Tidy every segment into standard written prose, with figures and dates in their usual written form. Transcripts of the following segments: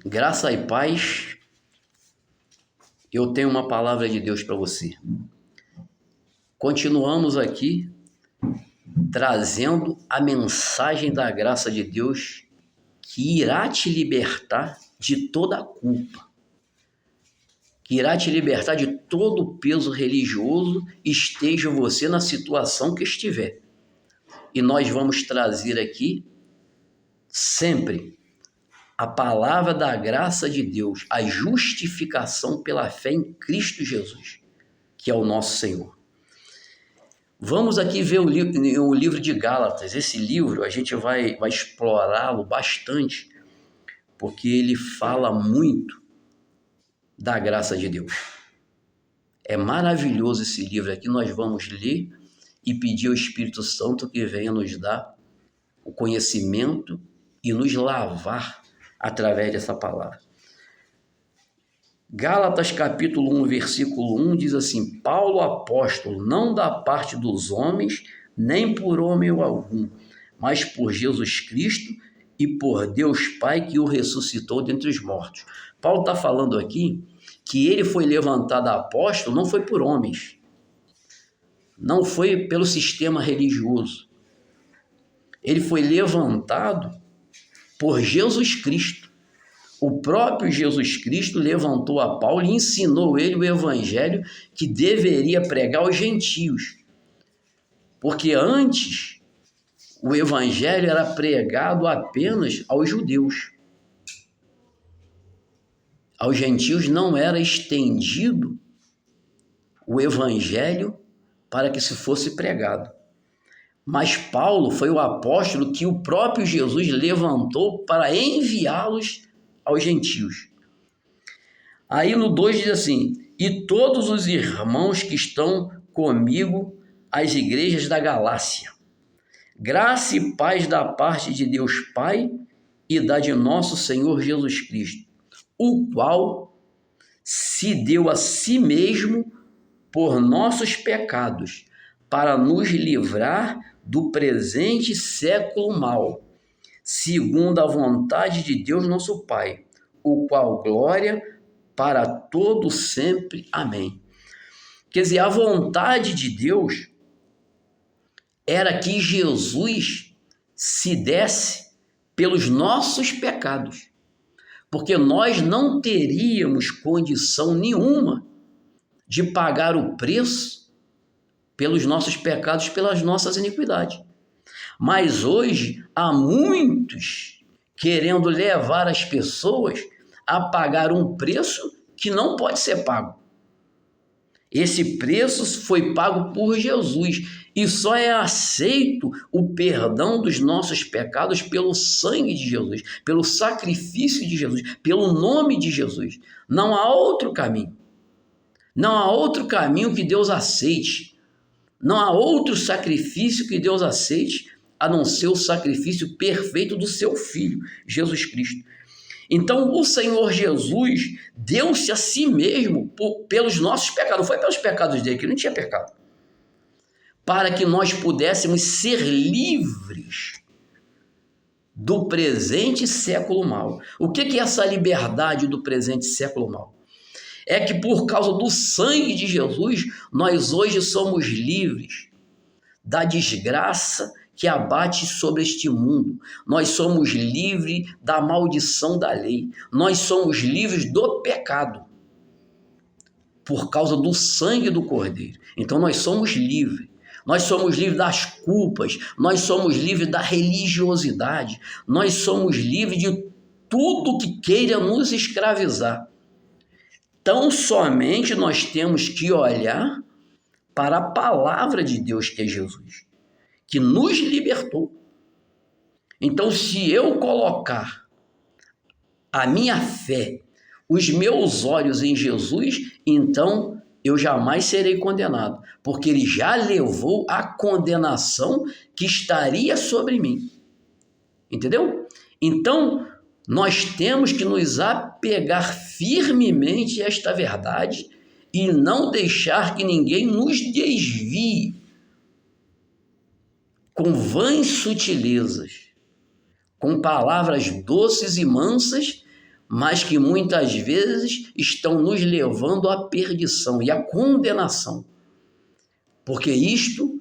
Graça e paz, eu tenho uma palavra de Deus para você. Continuamos aqui trazendo a mensagem da graça de Deus que irá te libertar de toda a culpa, que irá te libertar de todo o peso religioso, esteja você na situação que estiver. E nós vamos trazer aqui sempre a palavra da graça de Deus, a justificação pela fé em Cristo Jesus, que é o nosso Senhor. Vamos aqui ver o livro de Gálatas. Esse livro a gente vai explorá-lo bastante, porque ele fala muito da graça de Deus. É maravilhoso esse livro aqui, nós vamos ler e pedir ao Espírito Santo que venha nos dar o conhecimento e nos lavar através dessa palavra. Gálatas capítulo 1, versículo 1 diz assim: Paulo apóstolo, não da parte dos homens, nem por homem algum, mas por Jesus Cristo e por Deus Pai que o ressuscitou dentre os mortos. Paulo está falando aqui que ele foi levantado apóstolo, não foi por homens, não foi pelo sistema religioso. Ele foi levantado por Jesus Cristo. O próprio Jesus Cristo levantou a Paulo e ensinou ele o evangelho que deveria pregar aos gentios. Porque antes o evangelho era pregado apenas aos judeus. Aos gentios não era estendido o evangelho para que se fosse pregado. Mas Paulo foi o apóstolo que o próprio Jesus levantou para enviá-los aos gentios. Aí no 2 diz assim: e todos os irmãos que estão comigo às igrejas da Galácia, graça e paz da parte de Deus Pai e da de nosso Senhor Jesus Cristo, o qual se deu a si mesmo por nossos pecados, para nos livrar do presente século mau, segundo a vontade de Deus nosso Pai, o qual glória para todo sempre. Amém. Quer dizer, a vontade de Deus era que Jesus se desse pelos nossos pecados, porque nós não teríamos condição nenhuma de pagar o preço pelos nossos pecados, pelas nossas iniquidades. Mas hoje há muitos querendo levar as pessoas a pagar um preço que não pode ser pago. Esse preço foi pago por Jesus e só é aceito o perdão dos nossos pecados pelo sangue de Jesus, pelo sacrifício de Jesus, pelo nome de Jesus. Não há outro caminho. Não há outro caminho que Deus aceite. Não há outro sacrifício que Deus aceite a não ser o sacrifício perfeito do seu Filho, Jesus Cristo. Então, o Senhor Jesus deu-se a si mesmo pelos nossos pecados. Não foi pelos pecados dele, que ele não tinha pecado. Para que nós pudéssemos ser livres do presente século mau. O que é essa liberdade do presente século mau? É que por causa do sangue de Jesus, nós hoje somos livres da desgraça que abate sobre este mundo. Nós somos livres da maldição da lei. Nós somos livres do pecado por causa do sangue do Cordeiro. Então nós somos livres. Nós somos livres das culpas. Nós somos livres da religiosidade. Nós somos livres de tudo que queira nos escravizar. Tão somente nós temos que olhar para a palavra de Deus, que é Jesus, que nos libertou. Então, se eu colocar a minha fé, os meus olhos em Jesus, então eu jamais serei condenado, porque ele já levou a condenação que estaria sobre mim. Entendeu? Então, nós temos que nos apegar firmemente a esta verdade e não deixar que ninguém nos desvie com vãs sutilezas, com palavras doces e mansas, mas que muitas vezes estão nos levando à perdição e à condenação, porque isto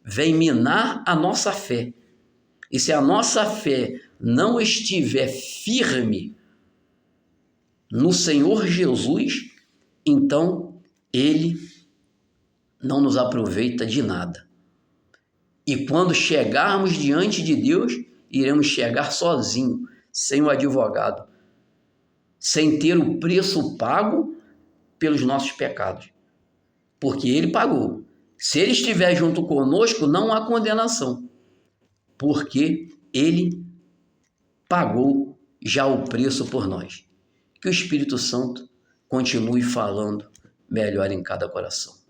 vem minar a nossa fé. E se a nossa fé não estiver firme no Senhor Jesus, então Ele não nos aproveita de nada. E quando chegarmos diante de Deus, iremos chegar sozinhos, sem o advogado, sem ter o preço pago pelos nossos pecados, porque Ele pagou. Se Ele estiver junto conosco, não há condenação, porque Ele pagou já o preço por nós. Que o Espírito Santo continue falando melhor em cada coração.